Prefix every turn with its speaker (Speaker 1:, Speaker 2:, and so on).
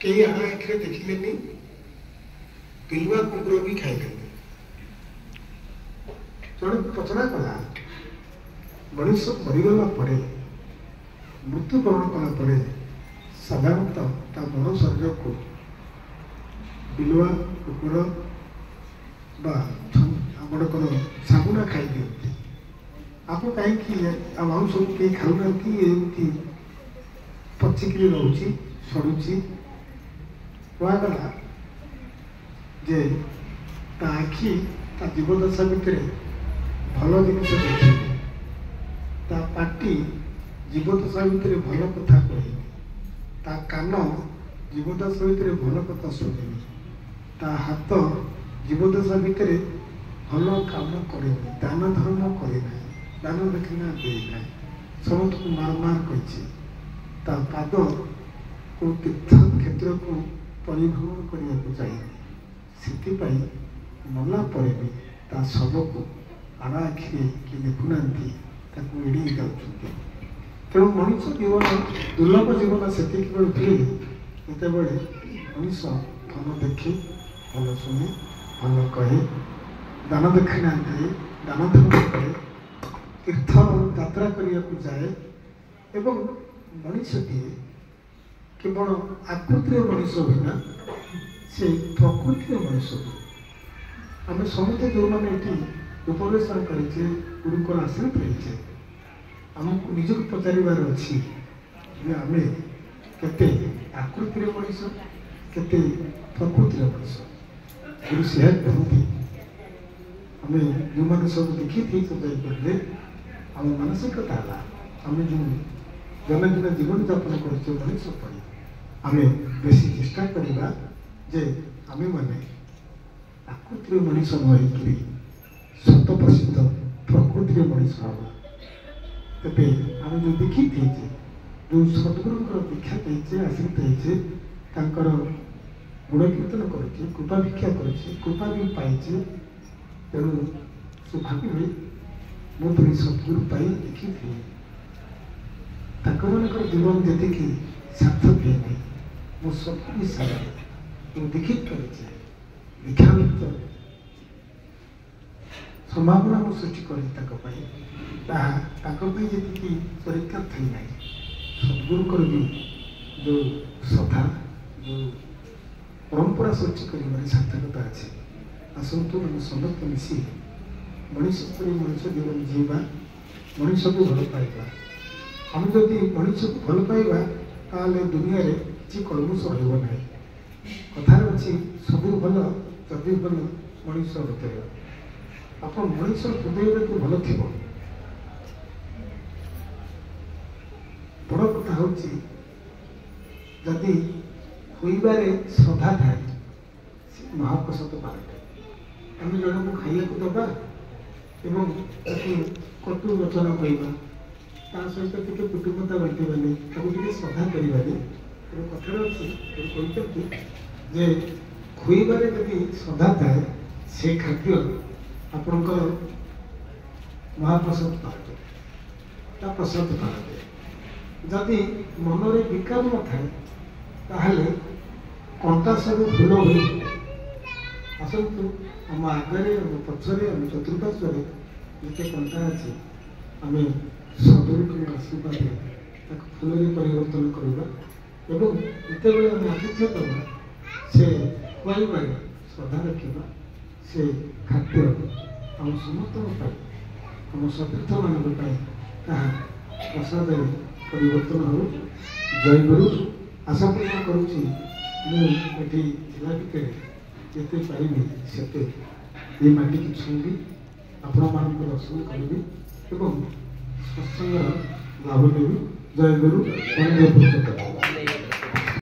Speaker 1: कई आखिरे देखिले पिलुआ कुकुर भी खाइले जड़े पचरा कला मनुष्य मरीगला पर मृत्युवरण कला साधारणतः मन शरीर को पिलुआ कुकुर आमकर साबुना खाई दिखती आपको कहीं आम सब कहीं खाऊना पचिकी रोचे सड़ुची कहगला जे आखि जीवदशा भितर भल जिनस देखे पाटी जीवदशा भितर भल कथा कहे कान जीवदशा भितर भल कथा शुणे हाथ जीवदशा भितर भल काम करे दान धर्म करे दान दक्षिणा देना समस्त को मार मार कर पाद को तीर्थ क्षेत्र को परिभ्रमण करने को चाहिए से मला पर भी शव को आड़ आखिरे कि देखुना एड़ी जाऊँ तेणु मनुष्य जीवन दुर्लभ जीवन से जिते मनुष्य भल देखे भल शुणे भल कहे दान दक्षिणा दिए दान धर्म करे तीर्थ यात्रा करने को जाए एवं मनुष्यटीए केवल आकृतिर मनुष्य बिना से प्रकृतिर मनुष्य आम समझे जो मैंने ये उपवेशन करे गुरुकुल आश्रित रही आमको निजक पचार अच्छी आम के आकृतिर मनुष्य के प्रकृतिर मनुष्य गुरु से कहते आम जो मैंने सब देखी थी पचारे आम मानसिकता है आम जो दैनंदिन जीवन यापन कर मनुष्य पड़ी आम बेसी चेष्टा करवा जे आम मैंने आकृतिर मनुष्य नई शत प्रसिद्ध प्रकृतिर मनुष्य हाँ तेरे आम जो देखी जो सद्गुरु दीक्षा देचे आश्रित होकर गुण कीर्तन करुचे कृपा भिक्षा करुचे कृपा भी पाइचे तेणु सौभाग्य हुए मुझे सद्गुरु पाई देखी मान जीवन जी सार्थक है नहीं मो सद्गुरु हिसाब देखी पारे दीक्षामुक्त संभावना मु सृष्टि करी जी परीक्षा थी ना सद्गुरुकर भी जो श्रद्धा जो परंपरा सृष्टि कर सार्थकता अच्छे आसतु आम समस्त मिसी मनुष्य मनुष्य जीवन जीवा मनुष्य को भल पाइबा आम जदि मनुष्य को भल पाइबा ताले दुनिया रे किसी कलमुष रहा कथार अच्छी सब भल जदि भल मनुष्य हृदय आप मनुष्य हृदय जो भल थी बड़ कथा हूँ जदि खुबार श्रद्धा थाए महाप्रसाद पारे आम जन को खाइया दबा एवं कटु वचन कहवा सहित टे कुटुंबता बांटवानी टे श्रद्धा करें कथा अच्छी जे खुबार जदि श्रद्धा थाए से खाद्य आपणकर महाप्रसाद पाए प्रसाद पाए जदि मनरे विकार न थाए कंटा सब फूल हुए आसतु आम आगे आम पछरे आम चतुर्पार्श्वर जिते कंटा अच्छे आम सदुरुक आशीर्वाद फूल परिवर्तन करवा एवं जितेबाला आम आतिथ्य करवा से खुआइबार श्रद्धा रखा से खाद्य आम समस्त आम सतीर्थ मान प्रसाद परिवर्तन हो जय गुरु आशा पूर्ण करुँची मुझे जिला भितर जिते पारि से ये माटी की छुईबी आपण मान दर्शन करी सत्संग लाभ देवी जय गुरु।